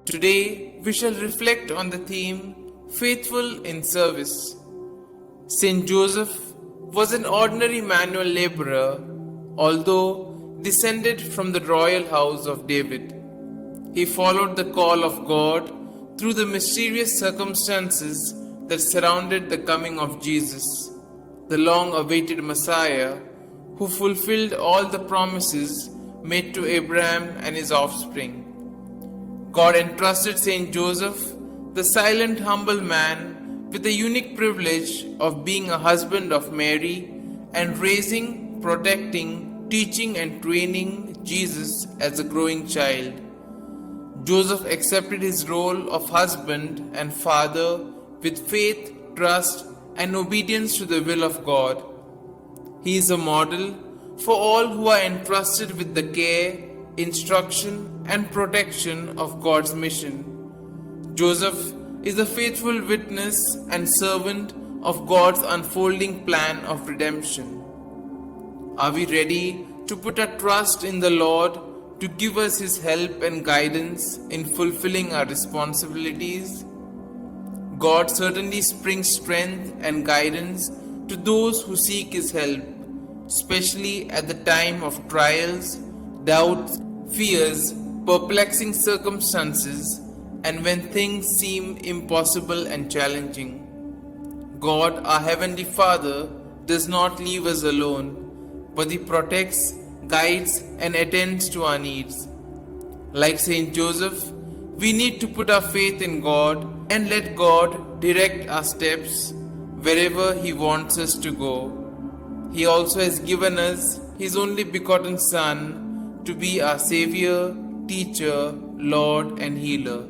Today we shall reflect on the theme Faithful in Service. Saint Joseph was an ordinary manual laborer, although descended from the royal house of David. He followed the call of God through the mysterious circumstances that surrounded the coming of Jesus, the long-awaited Messiah, who fulfilled all the promises made to Abraham and his offspring. God entrusted Saint Joseph, the silent, humble man, with the unique privilege of being a husband of Mary and raising, protecting, teaching and training Jesus as a growing child. Joseph accepted his role of husband and father with faith, trust, and obedience to the will of God. He is a model for all who are entrusted with the care, instruction, and protection of God's mission. Joseph is a faithful witness and servant of God's unfolding plan of redemption. Are we ready to put our trust in the Lord to give us His help and guidance in fulfilling our responsibilities? God certainly springs strength and guidance to those who seek His help, especially at the time of trials, doubts, fears, perplexing circumstances, and when things seem impossible and challenging. God, our Heavenly Father, does not leave us alone, but He protects, guides, and attends to our needs. Like Saint Joseph, we need to put our faith in God and let God direct our steps wherever He wants us to go. He also has given us His only begotten Son to be our Savior, Teacher, Lord, and Healer.